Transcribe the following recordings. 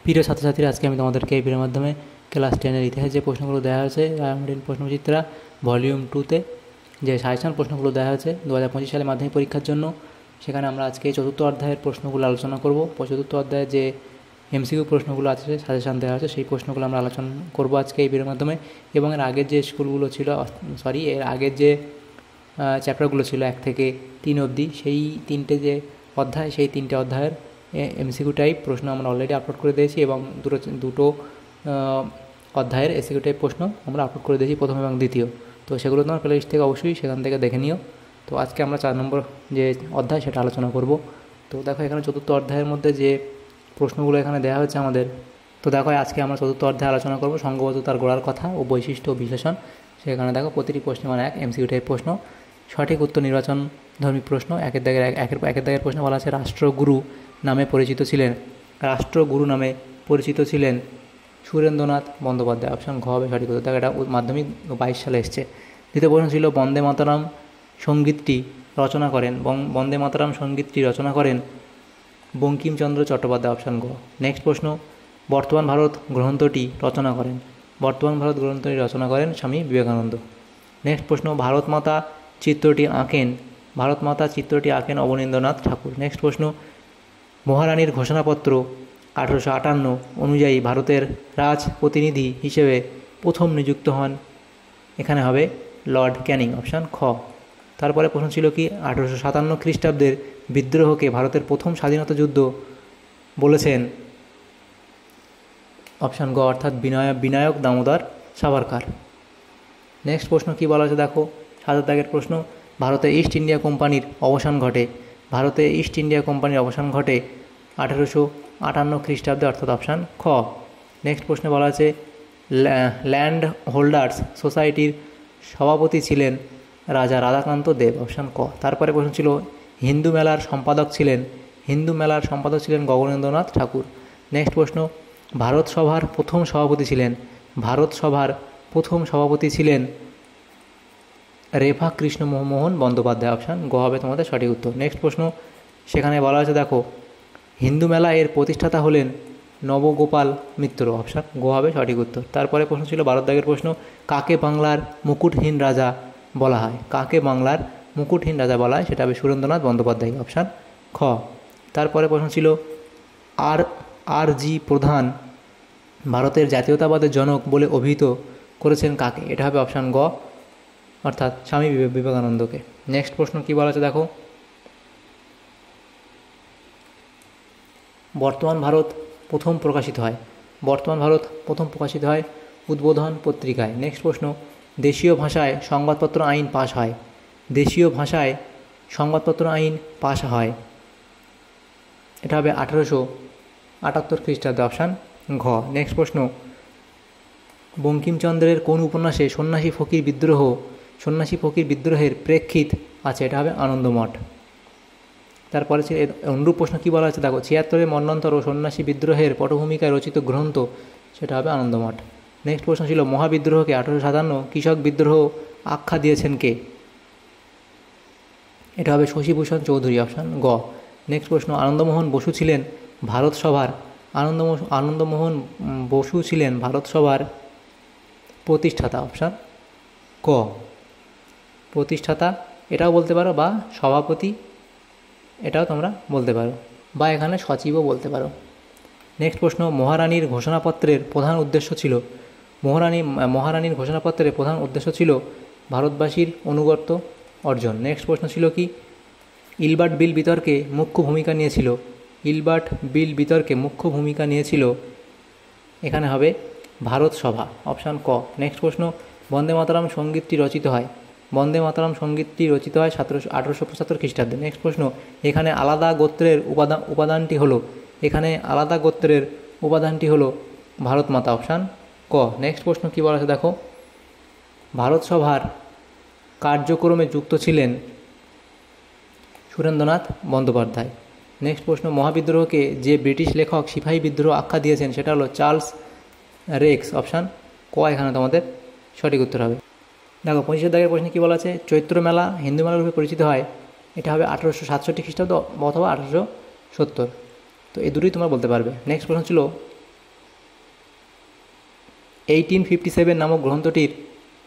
প্রিয় ছাত্রছাত্রীরা, আজকে আমি তোমাদেরকে এই ভিডিওর মাধ্যমে ক্লাস 10-এর ইতিহাস যে প্রশ্নগুলো দেওয়া হয়েছে মডেল প্রশ্নচিত্রা ভলিউম 2-তে যে সাজেশন প্রশ্নগুলো দেওয়া হয়েছে 2025 সালে মাধ্যমিক পরীক্ষার জন্য, সেখানে আমরা আজকে চতুর্থ অধ্যায়ের প্রশ্নগুলো আলোচনা করব। চতুর্থ অধ্যায়ে যে এমসিকিউ প্রশ্নগুলো আছে, সাজেশন দেওয়া আছে, সেই প্রশ্নগুলো আমরা আলোচনা করব আজকে এই ভিডিওর মাধ্যমে। এবং এর আগের যে স্কুলগুলো ছিল, এর আগের যে চ্যাপ্টারগুলো ছিল 1 থেকে 3 অবধি, সেই তিনটে যে অধ্যায়, সেই তিনটে অধ্যায়ের এমসিকিউ টাইপ প্রশ্ন আমরা অলরেডি আপলোড করে দিয়েছি এবং দুটো অধ্যায়ের এসিকিউ টাইপ প্রশ্ন আমরা আপলোড করে দিয়েছি, প্রথম এবং দ্বিতীয়। তো সেগুলো তোমার প্লে লিস্ট থেকে অবশ্যই সেখান থেকে দেখে নিও। তো আজকে আমরা 4 নম্বর যে অধ্যায় সেটা আলোচনা করব। তো দেখো এখানে চতুর্থ অধ্যায়ের মধ্যে যে প্রশ্নগুলো এখানে দেওয়া হচ্ছে আমাদের, তো দেখো আজকে আমরা চতুর্থ অধ্যায়ে আলোচনা করব সংঘবদ্ধতার গোড়ার কথা ও বৈশিষ্ট্য ও বিশ্লেষণ। সেখানে দেখো প্রতিটি প্রশ্ন মানে 1 এমসিকিউ টাইপ প্রশ্ন, সঠিক উত্তর নির্বাচন ধর্মী প্রশ্ন। একের দাগের প্রশ্ন বলা আছে রাষ্ট্রগুরু নামে পরিচিত ছিলেন। রাষ্ট্রগুরু নামে পরিচিত ছিলেন সুরেন্দ্রনাথ বন্দ্যোপাধ্যায়। অপশান ঘ হবে সঠিক উত্তর। দেখো এটা মাধ্যমিক 22 সালে এসছে। দ্বিতীয় প্রশ্ন ছিল বন্দে মাতরম সঙ্গীতটি রচনা করেন বন্দে মাতরম সঙ্গীতটি রচনা করেন বঙ্কিমচন্দ্র চট্টোপাধ্যায়। অপশান গ। নেক্সট প্রশ্ন বর্তমান ভারত গ্রন্থটি রচনা করেন স্বামী বিবেকানন্দ। নেক্সট প্রশ্ন ভারত মাতা চিত্রটি আঁকেন অবনীন্দ্রনাথ ঠাকুর। নেক্সট প্রশ্ন মহারানীর ঘোষণাপত্র 1858 অনুযায়ী ভারতের রাজ প্রতিনিধি হিসেবে প্রথম নিযুক্ত হন, এখানে হবে লর্ড ক্যানিং। অপশান খ। তারপরে প্রশ্ন ছিল কি 1857 খ্রিস্টাব্দের বিদ্রোহকে ভারতের প্রথম স্বাধীনতা যুদ্ধ বলেছেন, অপশান গ অর্থাৎ বিনায়ক দামোদর সাভারকার। নেক্সট প্রশ্ন কি বলা আছে দেখো 7 দাগের প্রশ্ন ভারতে ইস্ট ইন্ডিয়া কোম্পানির অবসান ঘটে 1858 খ্রিস্টাব্দে, অর্থাৎ অপশান খ। নেক্সট প্রশ্নে বলা আছে ল্যান্ড হোল্ডার্স সোসাইটির সভাপতি ছিলেন রাজা রাধাকান্ত দেব। অপশান ক। তারপরে প্রশ্ন ছিল হিন্দু মেলার সম্পাদক ছিলেন গগনেন্দ্রনাথ ঠাকুর। নেক্সট প্রশ্ন ভারত সভার প্রথম সভাপতি ছিলেন রেফা কৃষ্ণ মোহন বন্দ্যোপাধ্যায়। অপশান গ হবে তোমাদের সঠিক উত্তর। নেক্সট প্রশ্ন সেখানে বলা আছে দেখো হিন্দু মেলা এর প্রতিষ্ঠাতা হলেন নবগোপাল মিত্র। অপশান গ হবে সঠিক উত্তর। তারপরে প্রশ্ন ছিল 12 দাগের প্রশ্ন কাকে বাংলার মুকুটহীন রাজা বলা হয় সেটা হবে সুরেন্দ্রনাথ বন্দ্যোপাধ্যায়। অপশান খ। তারপরে প্রশ্ন ছিল আর জি প্রধান ভারতের জাতীয়তাবাদের জনক বলে অভিহিত করেছেন কাকে, এটা হবে অপশান গ অর্থাৎ স্বামী বিবেকানন্দকে। নেক্সট প্রশ্ন কি বলা আছে দেখো বর্তমান ভারত প্রথম প্রকাশিত হয় উদ্বোধন পত্রিকায়। নেক্সট প্রশ্ন দেশীয় ভাষায় সংবাদপত্র আইন পাশ হয়, এটা হবে 1878 খ্রিস্টাব্দে। অপশান ঘ। নেক্সট প্রশ্ন বঙ্কিমচন্দ্রের কোন উপন্যাসে সন্ন্যাসী ফকির বিদ্রোহের প্রেক্ষিত আছে, এটা হবে আনন্দমঠ। তারপরে অনুরূপ প্রশ্ন কী বলা আছে দেখো 76 মন্বন্তর ও সন্ন্যাসী বিদ্রোহের পটভূমিকায় রচিত গ্রন্থ, সেটা হবে আনন্দমঠ। নেক্সট প্রশ্ন ছিল মহাবিদ্রোহকে 1857 কৃষক বিদ্রোহ আখ্যা দিয়েছেন কে, এটা হবে শশীভূষণ চৌধুরী। অপশান গ। নেক্সট প্রশ্ন আনন্দমোহন বসু ছিলেন ভারত সভার প্রতিষ্ঠাতা। অপশান ক। প্রতিষ্ঠাতা এটাও বলতে পারো বা সভাপতি এটাও তোমরা বলতে পারো বা এখানে সচিবও বলতে পারো। নেক্সট প্রশ্ন মহারানীর ঘোষণাপত্রের প্রধান উদ্দেশ্য ছিল ভারতবাসীর অনুগত্য অর্জন। নেক্সট প্রশ্ন ছিল কি ইলবার্ট বিল বিতর্কে মুখ্য ভূমিকা নিয়েছিল, এখানে হবে ভারত সভা। অপশান ক। নেক্সট প্রশ্ন বন্দে মাতরম সঙ্গীতটি রচিত হয় 1875 খ্রিস্টাব্দে। নেক্সট প্রশ্ন এখানে আলাদা গোত্রের উপাদানটি হলো ভারত মাতা। অপশান ক। নেক্সট প্রশ্ন কী বলা আছে দেখো ভারত সভার কার্যক্রমে যুক্ত ছিলেন সুরেন্দ্রনাথ বন্দ্যোপাধ্যায়। নেক্সট প্রশ্ন মহাবিদ্রোহকে যে ব্রিটিশ লেখক সিপাহী বিদ্রোহ আখ্যা দিয়েছেন, সেটা হলো চার্লস রেক্স। অপশান ক এখানে তোমাদের সঠিক উত্তর হবে। দেখো 25 দাগের প্রশ্নে কী বলা আছে চৈত্র মেলা হিন্দু মেলা রূপে পরিচিত হয়, এটা হবে 1867 খ্রিস্টাব্দ অথবা 1870। তো এই দুটোই তোমরা বলতে পারবে। নেক্সট প্রশ্ন ছিল 1857 নামক গ্রন্থটির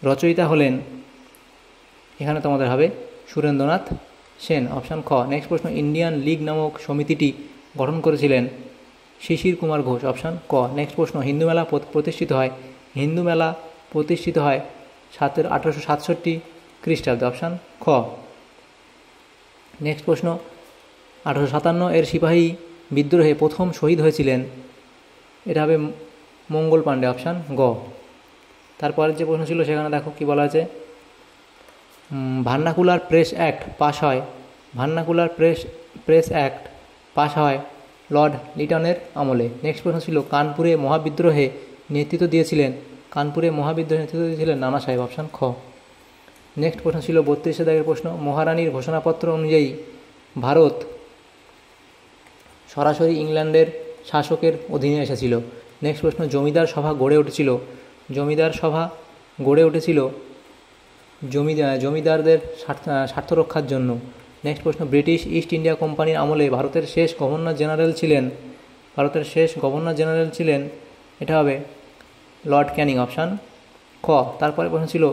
রচয়িতা হলেন, এখানে তোমাদের হবে সুরেন্দ্রনাথ সেন, অপশান খ। নেক্সট প্রশ্ন, ইন্ডিয়ান লীগ নামক সমিতিটি গঠন করেছিলেন শিশির কুমার ঘোষ, অপশান ক। নেক্সট প্রশ্ন, হিন্দু মেলা প্রতিষ্ঠিত হয়, হিন্দু মেলা প্রতিষ্ঠিত হয় 1867 খ্রিস্টাব্দে, অপশান খ। নেক্সট প্রশ্ন, 1857 এর সিপাহী বিদ্রোহে প্রথম শহীদ হয়েছিলেন, এটা হবে মঙ্গল পাণ্ডে, অপশান গ। তারপরের যে প্রশ্ন ছিল সেখানে দেখো কি বলা আছে, ভার্নাকুলার প্রেস অ্যাক্ট পাস হয়, ভার্নাকুলার প্রেস অ্যাক্ট পাস হয় লর্ড লিটনের আমলে। নেক্সট প্রশ্ন ছিল, কানপুরে মহাবিদ্রোহে নেতৃত্ব দিয়েছিলেন, কানপুরে মহাবিদ্রোহে নেতৃত্ব দিয়েছিলেন নানা সাহেব, অপশান খ। নেক্সট প্রশ্ন ছিল 32 দাগের প্রশ্ন, মহারানীর ঘোষণাপত্র অনুযায়ী ভারত সরাসরি ইংল্যান্ডের শাসকের অধীনে এসেছিল। নেক্সট প্রশ্ন, জমিদার সভা গড়ে উঠেছিল, জমিদার সভা গড়ে উঠেছিল জমিদারদের স্বার্থ রক্ষার জন্য। নেক্সট প্রশ্ন, ব্রিটিশ ইস্ট ইন্ডিয়া কোম্পানির আমলে ভারতের শেষ গভর্নর জেনারেল ছিলেন, ভারতের শেষ গভর্নর জেনারেল ছিলেন, এটা হবে লর্ড ক্যানিং, অপশান খ। তারপরে প্রশ্ন ছিল,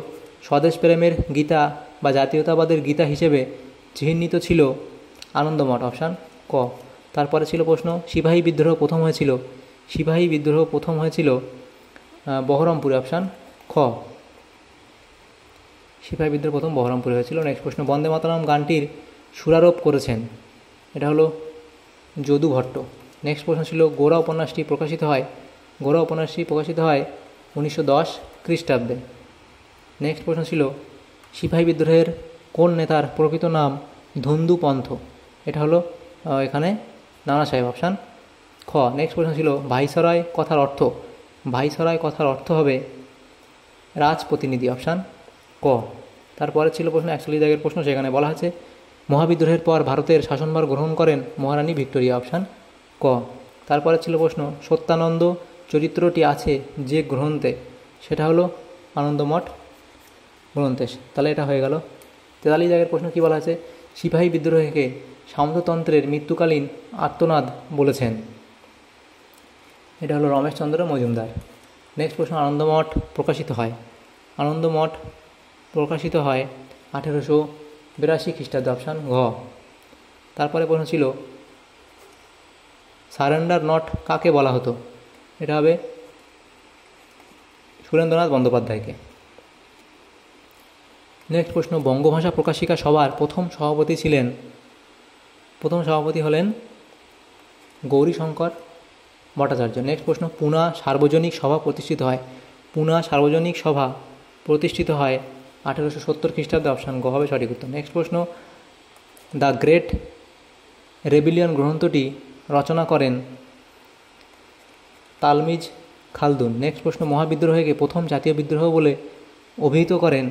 স্বদেশ প্রেমের গীতা বা জাতীয়তাবাদের গীতা হিসেবে চিহ্নিত ছিল আনন্দমঠ, অপশান ক। তারপরে ছিল প্রশ্ন, সিপাহী বিদ্রোহ প্রথম হয়েছিল, সিপাহী বিদ্রোহ প্রথম হয়েছিল বহরমপুরে, অপশান খ। সিপাহী বিদ্রোহ প্রথম বহরমপুরে হয়েছিল। নেক্সট প্রশ্ন, বন্দে মাতরম গানটির সুরারোপ করেছেন, এটা হলো যদু ভট্ট। নেক্সট প্রশ্ন ছিল, গোরা উপন্যাসটি প্রকাশিত হয়, গোরা উপন্যাসটি প্রকাশিত হয় 1910 খ্রিস্টাব্দে। নেক্সট প্রশ্ন ছিল, সিপাহী বিদ্রোহের কোন নেতার প্রকৃত নাম ধন্দু পন্থ, এটা হলো এখানে নানা সাহেব, অপশান খ। নেক্সট প্রশ্ন ছিল, ভাইসরয় কথার অর্থ, ভাইসরয় কথার অর্থ হবে রাজপ্রতিনিধি, অপশান ক। তারপরে ছিল প্রশ্ন 41 দাগের প্রশ্ন, সেখানে বলা আছে মহাবিদ্রোহের পর ভারতের শাসনভার গ্রহণ করেন মহারানী ভিক্টোরিয়া, অপশান ক। তারপরে ছিল প্রশ্ন, সত্যানন্দ চরিত্রটি আছে যে গ্রন্থে, সেটা হলো আনন্দমঠ গ্রন্থে, তাহলে এটা হয়ে গেল। 43 দাগের প্রশ্ন কি বলা আছে, সিপাহী বিদ্রোহকে সামন্ততন্ত্রের মৃত্যুকালীন আর্তনাদ বলেছেন, এটা হলো রমেশচন্দ্র মজুমদার। নেক্সট প্রশ্ন, আনন্দমঠ প্রকাশিত হয়, আনন্দমঠ প্রকাশিত হয় 1882 খ্রিস্টাব্দে, অপশান ঘ। তারপরে প্রশ্ন ছিল, সারেন্ডার নট কাকে বলা হতো, এটা হবে সুরেন্দ্রনাথ বন্দ্যোপাধ্যায়কে। নেক্সট প্রশ্ন, বঙ্গভাষা প্রকাশিকা সভার প্রথম সভাপতি ছিলেন, প্রথম সভাপতি হলেন গৌরীশঙ্কর ভট্টাচার্য। নেক্সট প্রশ্ন, পুনা সার্বজনিক সভা প্রতিষ্ঠিত হয়, পুনা সার্বজনিক সভা প্রতিষ্ঠিত হয় 1870 খ্রিস্টাব্দে, অপশান গ হবে সঠিক উত্তর। নেক্সট প্রশ্ন, দ্য গ্রেট রেবিলিয়ন গ্রন্থটি রচনা করেন তালমিজ খালদুন। নেক্সট প্রশ্ন, মহাবিদ্রোহকে প্রথম জাতীয় বিদ্রোহ বলে অভিহিত করেন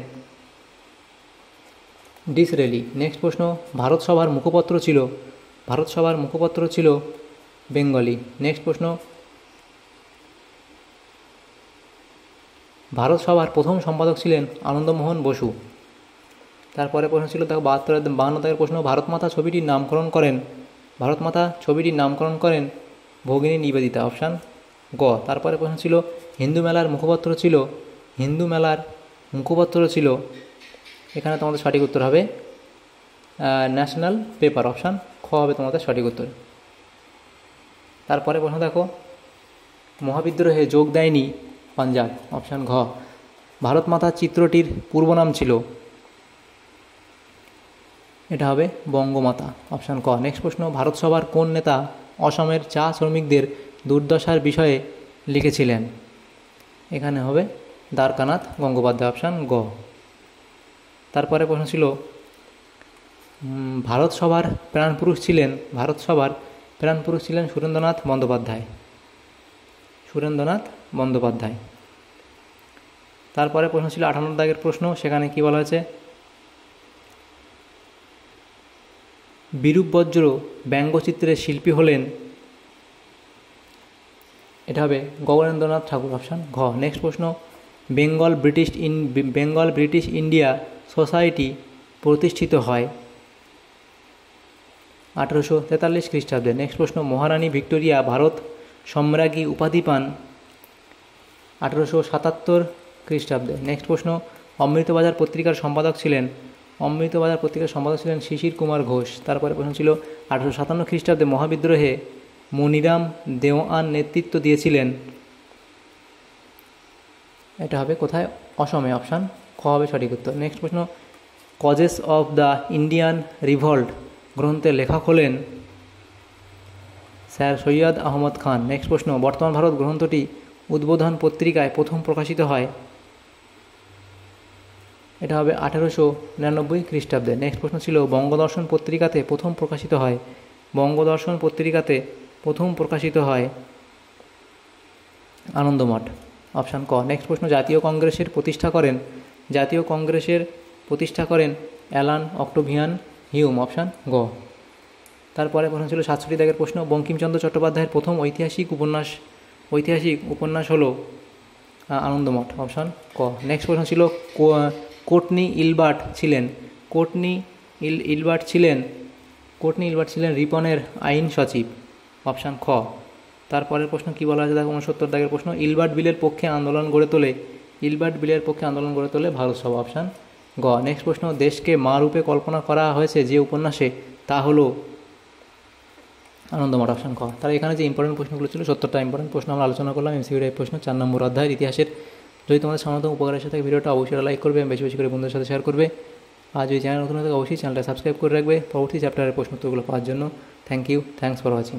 ডিসরেলি। নেক্সট প্রশ্ন, ভারত সভার মুখপত্র ছিল, ভারত সভার মুখপত্র ছিল বেঙ্গলি। নেক্সট প্রশ্ন, ভারত সভার প্রথম সম্পাদক ছিলেন আনন্দমোহন বসু। তারপরে প্রশ্ন ছিল, দেখো 52 দাগের প্রশ্ন, ভারতমাতা ছবিটির নামকরণ করেন, ভারতমাতা ছবিটির নামকরণ করেন ভগিনী নিবেদিতা, অপশান গ। তারপরে প্রশ্ন ছিল, হিন্দু মেলার মুখপত্র ছিল, হিন্দু মেলার মুখপত্র ছিল, এখানে তোমাদের সঠিক উত্তর হবে ন্যাশনাল পেপার, অপশান খ হবে তোমাদের সঠিক উত্তর। তারপরে প্রশ্ন দেখো, মহাবিদ্রোহে যোগ দেয়নি পাঞ্জাব, অপশান ঘ। ভারতমাতা চিত্রটির পূর্ব নাম ছিল, এটা হবে বঙ্গমাতা, অপশান ক। নেক্সট প্রশ্ন, ভারত সভার কোন নেতা অসমের চা শ্রমিকদের দুর্দশার বিষয়ে লিখেছিলেন, এখানে হবে দ্বারকানাথ গঙ্গোপাধ্যায়, অপশান গ। তারপরে প্রশ্ন ছিল, ভারত সভার প্রাণপুরুষ ছিলেন, ভারত সভার প্রাণপুরুষ ছিলেন সুরেন্দ্রনাথ বন্দ্যোপাধ্যায়, সুরেন্দ্রনাথ বন্দ্যোপাধ্যায়। তারপরে প্রশ্ন ছিল 58 দাগের প্রশ্ন, সেখানে কি বলা হয়েছে, বিরূপ বজ্র ব্যঙ্গচিত্রের শিল্পী হলেন, এটা হবে গৌরেন্দ্রনাথ ঠাকুর, অপশান ঘ। নেক্সট প্রশ্ন, বেঙ্গল ব্রিটিশ ইন্ডিয়া সোসাইটি প্রতিষ্ঠিত হয় 1843 খ্রিস্টাব্দে। নেক্সট প্রশ্ন, মহারানী ভিক্টোরিয়া ভারত সম্রাজ্ঞী উপাধি পান 1877 খ্রিস্টাব্দে। নেক্সট প্রশ্ন, অমৃতবাজার পত্রিকার সম্পাদক ছিলেন শিশির কুমার ঘোষ। তারপরে প্রশ্ন ছিল 1857 খ্রিস্টাব্দে মহাবিদ্রোহে মনিরাম দেওয়ান নেতৃত্ব দিয়েছিলেন। এটা হবে কোথায়? অসমে। অপশান খ হবে সঠিক উত্তর। নেক্সট প্রশ্ন, causes of the Indian revolt গ্রন্থের লেখক হলেন স্যার সৈয়দ আহমদ খান। নেক্সট প্রশ্ন, বর্তমান ভারত গ্রন্থটি উদ্বোধন পত্রিকায় প্রথম প্রকাশিত হয়। এটা হবে 1899 খ্রিস্টাব্দে। নেক্সট প্রশ্ন ছিল, বঙ্গদর্শন পত্রিকাতে প্রথম প্রকাশিত হয় আনন্দমঠ। অপশান ক। নেক্সট প্রশ্ন, জাতীয় কংগ্রেসের প্রতিষ্ঠা করেন অ্যালান অক্টোভিয়ান হিউম। অপশান গ। তারপরে প্রশ্ন ছিল 67 দাগের প্রশ্ন, বঙ্কিমচন্দ্র চট্টোপাধ্যায়ের প্রথম ঐতিহাসিক উপন্যাস হলো আনন্দমঠ। অপশান ক। নেক্সট প্রশ্ন ছিল, কোর্টনি ইলবার্ট ছিলেন রিপনের আইন সচিব। অপশান খ। তারপরের প্রশ্ন কি বলা আছে? দেখো 69 দাগের প্রশ্ন, ইলবার্ট বিলের পক্ষে আন্দোলন গড়ে তোলে ভারত সভা। অপশান গ। নেক্সট প্রশ্ন, দেশকে মা রূপে কল্পনা করা হয়েছে যে উপন্যাসে, তা হলো আনন্দমঠ। অপশান খ। তার এখানে যে ইম্পর্টেন্ট প্রশ্নগুলো ছিল 70টা ইম্পর্টেন্ট প্রশ্ন আমরা আলোচনা করলাম। এমসিকিউ টাইপ প্রশ্ন 4 নম্বর অধ্যায়ের ইতিহাসের। যদি তোমাদের সামান্য উপকার এসে থাকে ভিডিওটা অবশ্যই লাইক করবে, বেশি বেশি করে বন্ধুদের সাথে শেয়ার করবে। আর যদি চ্যানেল নতুন হয়ে থাকে অবশ্যই চ্যানেলটা সাবস্ক্রাইব করে রাখবে পরবর্তী চ্যাপ্টারের প্রশ্ন উত্তরগুলো পাওয়ার জন্য। Thanks for watching.